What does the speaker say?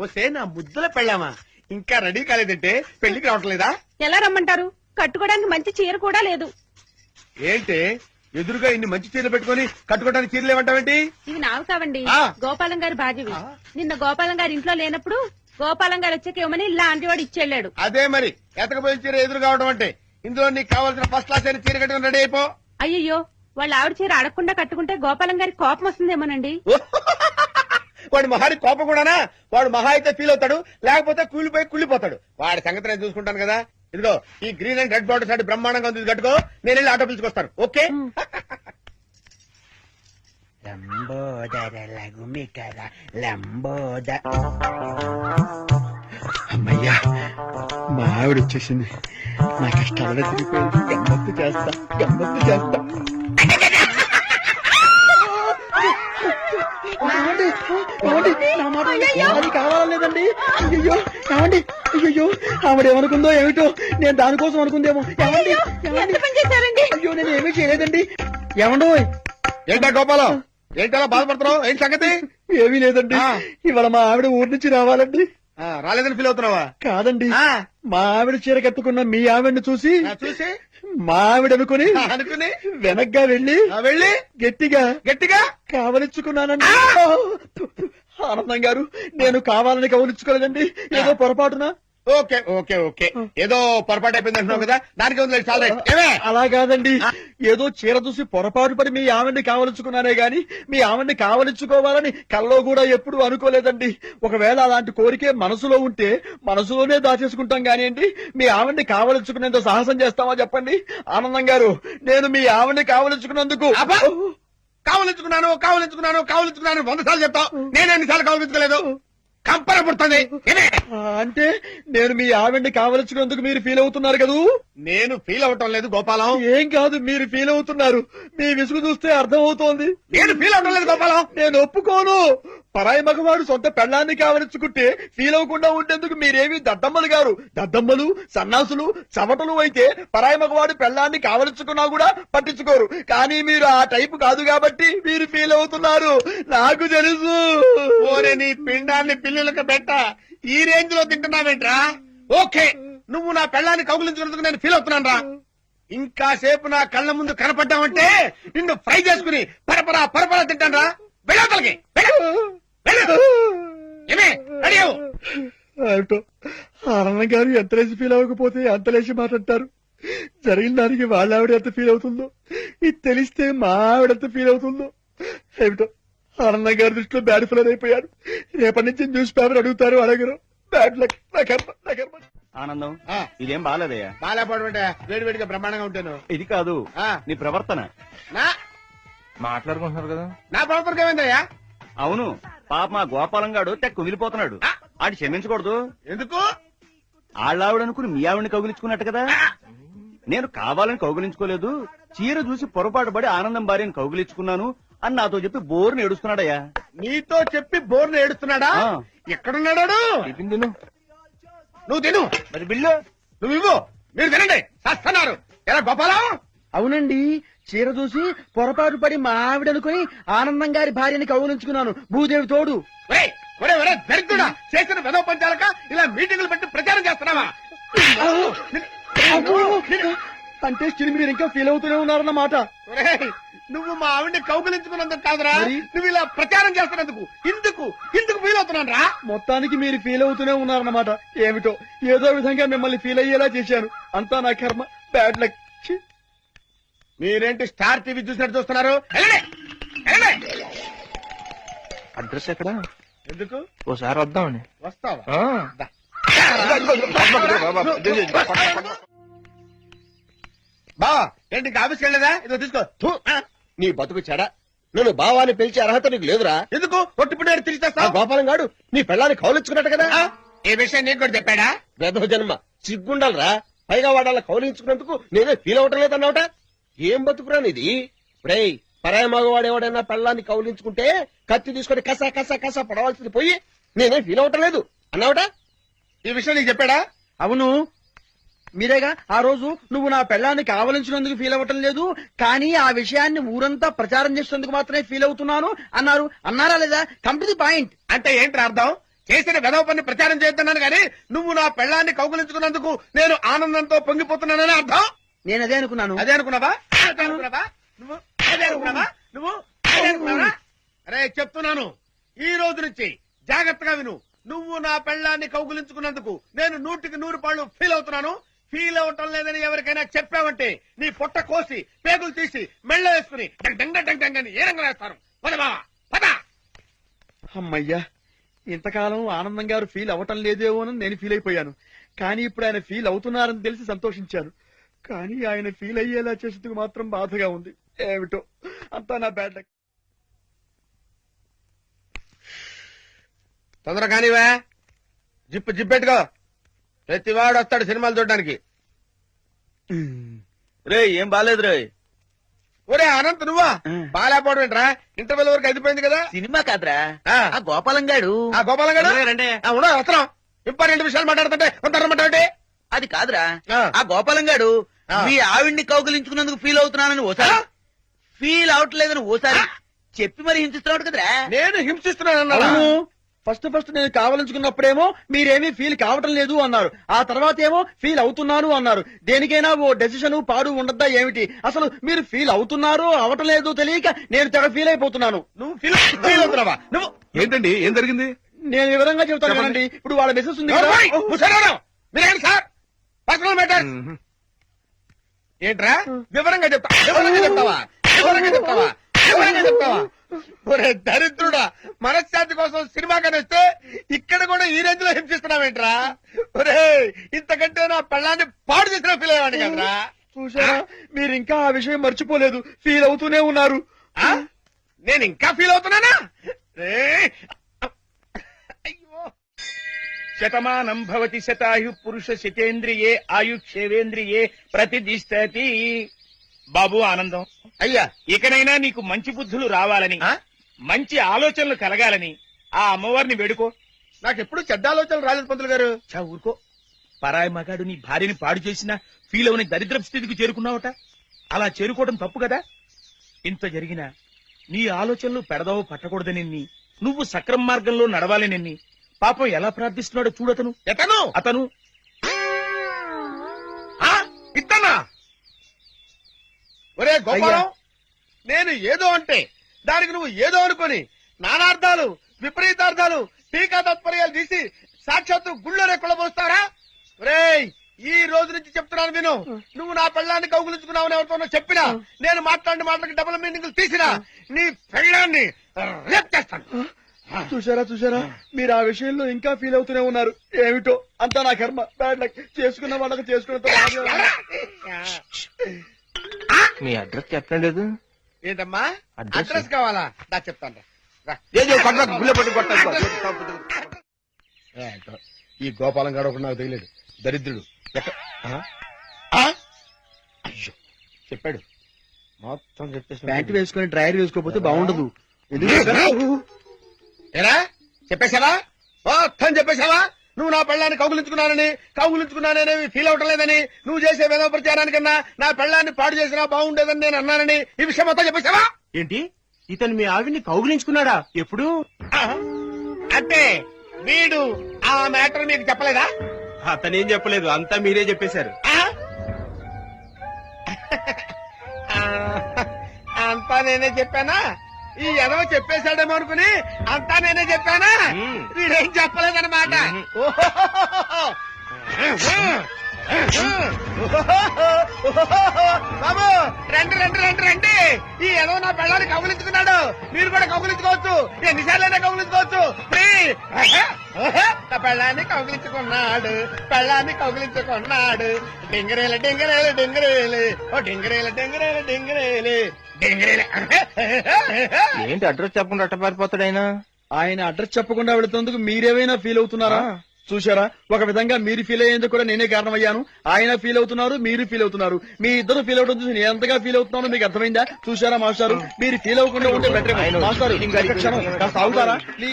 వస్తే నా ముద్దుల పెళ్ళామా ఇంకా రెడీ కాలేదంటే పెళ్లికి రావట్లేదా? ఎలా రమ్మంటారు? కట్టుకోవడానికి మంచి చీర కూడా లేదు. ఏంటి ఎదురుగా ఇన్ని మంచి చీరలు పెట్టుకుని కట్టుకోవడానికి చీరలు ఏమంటావేంటి? ఇవి నావి కావండి, ఆ. గోపాలం గారి భార్యవి. నిన్న గోపాలం గారి ఇంట్లో లేనప్పుడు గోపాలం గారు వచ్చాక ఇవ్వమని లాంటి వాడు ఇచ్చెళ్ళాడు. అదే మరి ఎతకపోయిన చీర ఎదురు కావడం అంటే. ఇందులో నీకు కావాల్సిన ఫస్ట్ క్లాస్ అయిన చీర కట్టుకుని రెడీ అయిపో. అయ్యయ్యో, వాళ్ళ ఆవిడ చీర అడగకుండా కట్టుకుంటే గోపాలం గారి కోపం వస్తుందేమోనండి. వాడు మహాడి కోపం కూడానా? వాడు మహా అయితే ఫీల్ అవుతాడు, లేకపోతే కూలిపోయి కుళ్ళిపోతాడు. వాడి సంగతి నేను చూసుకుంటాను కదా. ఇదిగో ఈ గ్రీన్ అండ్ రెడ్ బార్డర్ సారి బ్రహ్మాండంగా ఉంది, కట్టుకో. నేను వెళ్ళి ఆటో పిలుచుకొస్తాను. ఓకే? లంబోదర లఘుమికర లంబోద. అమ్మయ్యా, మా ఆవిడ వచ్చేసింది. నా కష్టాలను తిరిగిపోయింది. గమ్మత్తు చేస్తా, గమ్మత్తు చేస్తా. అది కావాలేదండి. అయ్యో ఏమండి, అయ్యో ఆవిడేమనుకుందో ఏమిటో. నేను దానికోసం అనుకుందేమో. అయ్యో నేను ఏమీ చేయలేదండి. ఏమండో ఏంటా గోపాలం, ఏంటలా బాధపడుతున్నావు? ఏంటి సంగతి? ఏమీ లేదండి, ఇవాళ మా ఆవిడ ఊరి నుంచి రావాలండి. రాలేదని ఫీల్ అవుతున్నావా? కాదండి, మా ఆవిడ చీర కట్టుకున్న మీ ఆవిడని చూసి మా ఆవిడ అనుకుని వెనక్గా వెళ్ళి గట్టిగా గట్టిగా కావలించుకున్నానండి. ఆనందం గారు, నేను కావాలని కవలించుకోలేదండి, ఏదో పొరపాటున. ఓకే ఓకే ఓకే, ఏదో పొరపాటు అయిపోయింది అంటున్నావు కదా, దానికి చాలా. అలా కాదండి, ఏదో చీర చూసి పొరపాటు పడి మీ ఆవిడ్ని కావలించుకున్నానే గాని మీ ఆవిడ్ని కావలించుకోవాలని కల్లో కూడా ఎప్పుడు అనుకోలేదండి. ఒకవేళ అలాంటి కోరికే మనసులో ఉంటే మనసులోనే దాచేసుకుంటాం కానివ్వండి, మీ ఆవిడ్ని కావలించుకునేంత సాహసం చేస్తామా చెప్పండి? ఆనందం గారు, నేను మీ ఆవిడ్ని కావలించుకున్నందుకు కావలించుకున్నాను 100 సార్లు చెప్తావు. నేను ఎన్నిసార్లు కావలించుకోలేదు? కంపర పుడుతుంది. అంటే నేను మీ ఆవిడ్ని కావలించుకున్నందుకు మీరు ఫీల్ అవుతున్నారు కదూ? నేను ఫీల్ అవటం లేదు గోపాలం. ఏం కాదు, మీరు ఫీల్ అవుతున్నారు. మీ విసుగు చూస్తే అర్థం అవుతోంది. నేను ఫీల్ అవటం లేదు గోపాలం. నేను ఒప్పుకోను. పరాయి మగవాడు సొంత పెళ్ళాన్ని కావలించుకుంటే ఫీల్ అవ్వకుండా ఉండేందుకు మీరేమి దద్దమ్మలు గారు. దద్దమ్మలు, సన్నాసులు, చవటలు అయితే పరాయి మగవాడు పెళ్ళాన్ని కావలించుకున్నా కూడా పట్టించుకోరు. కానీ మీరు ఆ టైపు కాదు కాబట్టి మీరు ఫీల్ అవుతున్నారు. నాకు తెలుసు. ఓరే నీ పిండాన్ని పిల్లలకు పెట్ట, ఈ రేంజ్ లో తింటున్నావేంట్రా? ఓకే, నువ్వు నా పెళ్ళాన్ని కౌగులించుకున్నందుకు నేను ఫీల్ అవుతున్నాను రా. ఇంకా సేపు నా కళ్ళ ముందు కనపడ్డావంటే నిన్ను ఫ్రై చేసుకుని పరపరా తింటాను రా. వెళ్ళవతలకి ఆనందం గారు ఎంత లేచి ఫీల్ అవ్వకపోతే అంత లేచి మాట్లాడతారు. జరిగిన దానికి వాళ్ళ ఆవిడ ఎంత ఫీల్ అవుతుందో, ఇది తెలిస్తే మా ఆవిడ ఎంత ఫీల్ అవుతుందో ఏమిటో. ఆనందం గారి దృష్టిలో బ్యాడ్ ఫీల్ అయిపోయారు. రేపటి నుంచి న్యూస్ పేపర్ అడుగుతారు, అడగరు. Bad luck. ఆనందం, ఇదేం బాలేదయ్యా. బాలేపడమంటే వేడివేడిగా బ్రహ్మాండంగా ఉంటాను. ఇది కాదు నీ ప్రవర్తన. మాట్లాడుకుంటున్నారు కదా, నా ప్రవర్తనకి ఏమైందయ్యా? అవును, పాప మా గోపాలం గాడు తెగ కుమిలిపోతున్నాడు. ఆడి క్షమించకూడదు. ఎందుకు? ఆళ్ళావిడ అనుకుని మీ ఆవిడని కౌగిలించుకున్నట్టు కదా. నేను కావాలని కౌగిలించుకోలేదు, చీర చూసి పొరపాటు పడి ఆనందం భార్యను కౌగిలించుకున్నాను అని నాతో చెప్పి బోర్ని ఏడుస్తున్నాడయ్యా. నీతో చెప్పి బోర్ని ఏడుస్తున్నాడా? ఎక్కడున్నాడు? తిను. నువ్వు తిను. మరి బిల్లు నువ్వు ఇవ్వు. మీరు తినండి, చేస్తున్నారు. ఎలా గోపాలం? అవునండి, చీర చూసి పొరపాటు పడి మా ఆవిడ అనుకుని ఆనందం గారి భార్యని కౌగులించుకున్నాను. భూదేవి తోడు. దరిద్రుడా, చేసిన వెదవ పంచాలక ఇలా మీటింగులు పెట్టి ప్రచారం చేస్తున్నావా? అంటే స్టిల్ మీరు ఇంకా ఫీల్ అవుతూనే ఉన్నారన్నమాట. నువ్వు మా ఆవిడ్ని కౌగులించుకున్నందుకు కాదురా, నువ్వు ఇలా ప్రచారం చేస్తున్నందుకు. ఇందుకు ఫీల్ అవుతున్నాను రా. మొత్తానికి మీరు ఫీల్ అవుతూనే ఉన్నారన్నమాట. ఏమిటో ఏదో విధంగా మిమ్మల్ని ఫీల్ అయ్యేలా చేశాను. అంతా నా కర్మ. Bad luck. మీరేంటి స్టార్ టీవీ చూసినట్టు చూస్తున్నారు? అడ్రస్ ఎక్కడ? ఎందుకు? ఓసారి వద్దామని. వస్తావా? బా ఏంటి ఇంకా ఆఫీస్కి వెళ్ళలేదా? ఇదో తీసుకో. నీ బతుకు చెడ. నన్ను బావాని పిలిచే అర్హత నీకు లేదురా. ఎందుకు? ఒట్టిపుడు తిరిగిస్తా. గోపాలం గాడు నీ పెళ్ళాన్ని కౌలించుకున్నట్టు కదా. ఈ విషయం నీకు కూడా చెప్పాడా? వేదవ జన్మ, సిగ్గుండాలరా. పైగా వాడాల కౌలించుకున్నందుకు నేనే ఫీల్ అవటం లేదన్నావుట. ఏం బతుకురా నీది? రేయ్, పరాయి మగవాడు ఎవడైనా పెళ్ళాన్ని కౌలించుకుంటే కత్తి తీసుకుని కసా పడవలసింది పోయి నేనే ఫీల్ అవటం లేదు అన్నావుట. ఈ విషయం నీకు చెప్పాడా? అవును, మీరేగా ఆ రోజు నువ్వు నా పెళ్ళాన్ని కావలించినందుకు ఫీల్ అవ్వటం లేదు, కానీ ఆ విషయాన్ని ఊరంతా ప్రచారం చేసినందుకు మాత్రమే ఫీల్ అవుతున్నాను అన్నారు. అన్నారా లేదా? Come to the point. అంటే ఏంటి అర్థం? చేసిన వెధవ పని ప్రచారం చేస్తున్నాను గాని నువ్వు నా పెళ్ళాన్ని కౌగులించుకున్నందుకు నేను ఆనందంతో పొంగిపోతున్నానని అర్థం. నేను అదే అనుకున్నాను. అదే అనుకున్నావా? అదే అనుకున్నావా? నువ్వు అదే అనుకున్నావా? నువ్వు అదే అనుకున్నావా? అరే చెప్తున్నాను, ఈ రోజు నుంచి జాగ్రత్తగా విను. నువ్వు నా పెళ్ళాన్ని కౌగులించుకున్నందుకు నేను 100% ఫీల్ అవుతున్నాను. ఫీల్ అవటం లేదని ఎవరికైనా చెప్పావంటే నీ పొట్ట కోసి పేగులు తీసి మెళ్ళ వేసుకుని డంగ్ అని ఏ రంగులు వేస్తారు. పదమా పద. అమ్మయ్యా, ఇంతకాలం ఆనందం గారు ఫీల్ అవటం లేదేమో అని నేను ఫీల్ అయిపోయాను. కానీ ఇప్పుడు ఆయన ఫీల్ అవుతున్నారని తెలిసి సంతోషించాను. కానీ ఆయన ఫీల్ అయ్యేలా చేసేందుకు మాత్రం బాధగా ఉంది. ఏమిటో అంతా నా బ్యాడ్ లక్. తొందర కానివా, జిప్పెట్టుకో. ప్రతివాడు వస్తాడు సినిమాలు చూడడానికి. రే ఏం బాలేదు రే. ఒరే అనంత్, నువ్వా? బాలేపోవడం ఏంట్రా? ఇంటర్వెల్ వరకు అయిపోయింది కదా. సినిమా కాదురా, ఆ. ఆ గోపాలం గాడు. ఆ గోపాలం గారు వస్తున్నాం. ఇంపార్టెంట్ విషయాలు మాట్లాడుతుంటే ఉంటారన్నమాట. అది కాదురా, ఆ. ఆ గోపాలం గాడు ఆ. మీ ఆవిడ్ని కౌగిలించుకున్నందుకు ఫీల్ అవుతున్నానని ఓసారి, ఫీల్ అవట్లేదని ఓసారి చెప్పి మరి హింసిస్తున్నాడు కదరా. నేను హింసిస్తున్నాను. అవును, ఫస్ట్ నేను కావాలనుకున్నప్పుడేమో మీరేమీ ఫీల్ కావటం లేదు అన్నారు. ఆ తర్వాత ఏమో ఫీల్ అవుతున్నాను అన్నారు. దేనికైనా ఓ డెసిషన్ పాడు ఉండద్దా ఏమిటి? అసలు మీరు ఫీల్ అవుతున్నారు అవటం లేదు తెలియక నేను తెగ ఫీల్ అయిపోతున్నాను. నువ్వు ఫీల్ అవుతున్నావా? నువ్వు ఏంటండి, ఏం జరిగింది? నేను వివరంగా చెబుతాను కదండి. ఇప్పుడు వాళ్ళ మెసేజ్ ఉంది కదా. మీరేంటి సార్ పర్సనల్ మ్యాటర్ ఏంట్రా? వివరంగా చెప్తావా? ఒరే దరిద్రుడా, మనశ్శాంతి కోసం సినిమా కనిస్తే ఇక్కడ కూడా ఈ రేంజ్ లో హింసిస్తున్నావేంట్రా? ఒరే ఇంతకంటే నా పెళ్ళాన్ని పాడు చేసిన ఫీల్ అయ్యాడు కదరా. చూసారా, మీరు ఇంకా ఆ విషయం మర్చిపోలేదు, ఫీల్ అవుతూనే ఉన్నారు. ఆ? నేను ఇంకా ఫీల్ అవుతున్నానా? రే అయ్యో. శతమానం భవతి శతాయు పురుష శతేంద్రియే ఆయుక్షేవేంద్రియే ప్రతిదిష్టతి. బాబు ఆనందం, అయ్యా ఇకనైనా నీకు మంచి బుద్ధులు రావాలని, ఆ? మంచి ఆలోచనలు కలగాలని ఆ అమ్మవారిని వేడుకో. నాకెప్పుడు చెడ్డ ఆలోచనలు రాలేదు పంతులు గారు. చా ఊరుకో. పరాయి మగాడు నీ భార్యని పాడు చేసినా ఫీల్ అవని దరిద్ర స్థితికి చేరుకున్నావట. అలా చేరుకోవడం తప్పు కదా. ఇంత జరిగినా నీ ఆలోచనలు పెడదావు పట్టకూడదనిన్ని, నువ్వు సక్రమ మార్గంలో నడవాలనిన్ని పాపం ఎలా ప్రార్థిస్తున్నాడో చూడతను. ఎతను అతను ఇత్తనా? ఒరే గోపాలం, నేను ఏదో అంటే దానికి నువ్వు ఏదో అనుకొని నానార్థాలు విపరీతార్థాలు టీకా తత్పర్యాలు తీసి సాక్షాత్తు గుళ్ళోనే కుళ్ళబోస్తారా? ఒరేయ్ ఈ రోజు నుంచి చెప్తున్నాను విను. నువ్వు నా పెళ్ళాన్ని కౌగులించుకున్నావని ఎవరితోనో చెప్పినా, నేను మాట్లాడిన మాటలకి డబుల్ మీనింగ్లు తీసినా నీ పెళ్ళాన్ని రేప్ చేస్తాను. చూసారా, మీరు ఆ విషయంలో ఇంకా ఫీల్ అవుతూనే ఉన్నారు. ఏమిటో అంతా నా కర్మ, బ్యాడ్ లక్. చేసుకున్న వాళ్ళకి చేసుకున్న. మీ అడ్రస్ చెప్పలేదు. ఏంటమ్మా అడ్రస్? అడ్రస్ కావాలా? దా చెప్తాను రా. ఏంటో, ఈ గోపాలం గారు ఒకటి నాకు తెలియదు, దరిద్రుడు. అయ్యో చెప్పాడు, మొత్తం చెప్పేసి. ప్యాంట్ వేసుకుని డ్రైర్ వేసుకోకపోతే బాగుండదు. ఏరా చెప్పేశావా? మొత్తం చెప్పేశావా? నువ్వు నా పెళ్ళాన్ని కౌగులించుకున్నానని ఫీల్ అవటం లేదని, నువ్వు చేసే వేద ప్రచారానికన్నా నా పెళ్ళాన్ని పాడు చేసినా బాగుండేదని నేను అన్నానని ఈ విషయం మొత్తం చెప్పేశావా? ఏంటి, ఇతను మీ ఆవిడ్ని కౌగిలించుకున్నాడా? ఎప్పుడు? అంటే వీడు ఆ మ్యాటర్ మీకు చెప్పలేదా? అతనేం చెప్పలేదు, అంతా మీరే చెప్పేశారు. అంతా నేనే చెప్పానా? ఈ ఎదవ చెప్పేశాడేమో అనుకుని అంతా నేనే చెప్పానా? వీడేం చెప్పలేదన్నమాట. బాబు రండి రండి రండి రండి. ఈ ఎదవ నా పెళ్ళాన్ని కౌగులించుకున్నాడు. మీరు కూడా కౌగులించుకోవచ్చు, ఎన్నిసార్లైనా కౌగులించుకోవచ్చు. నా పెళ్ళాన్ని కౌగులించుకున్నాడు, డింగరేలు డింగరేలు డింగరేలు, ఓ డింగరేలు డింగరేలు డింగరేలు డింగరేలు. ఏంటి అడ్రస్ చెప్పకుండా అట్టపారిపోతాడు ఆయన? ఆయన అడ్రస్ చెప్పకుండా వెళుతున్నందుకు మీరేమైనా ఫీల్ అవుతున్నారా? చూసారా, ఒక విధంగా మీరు ఫీల్ అయ్యేందుకు కూడా నేనే కారణమయ్యాను. ఆయన ఫీల్ అవుతున్నారు, మీరు ఫీల్ అవుతున్నారు. మీ ఇద్దరు ఫీల్ అవడం చూసి నేను ఎంతగా ఫీల్ అవుతున్నానో మీకు అర్థమైందా? చూసారా మాస్టారు, మీరు ఫీల్ అవ్వకుండా ఉంటే బెటర్. మాస్టారు కాస్త ఆగుతారా ప్లీజ్?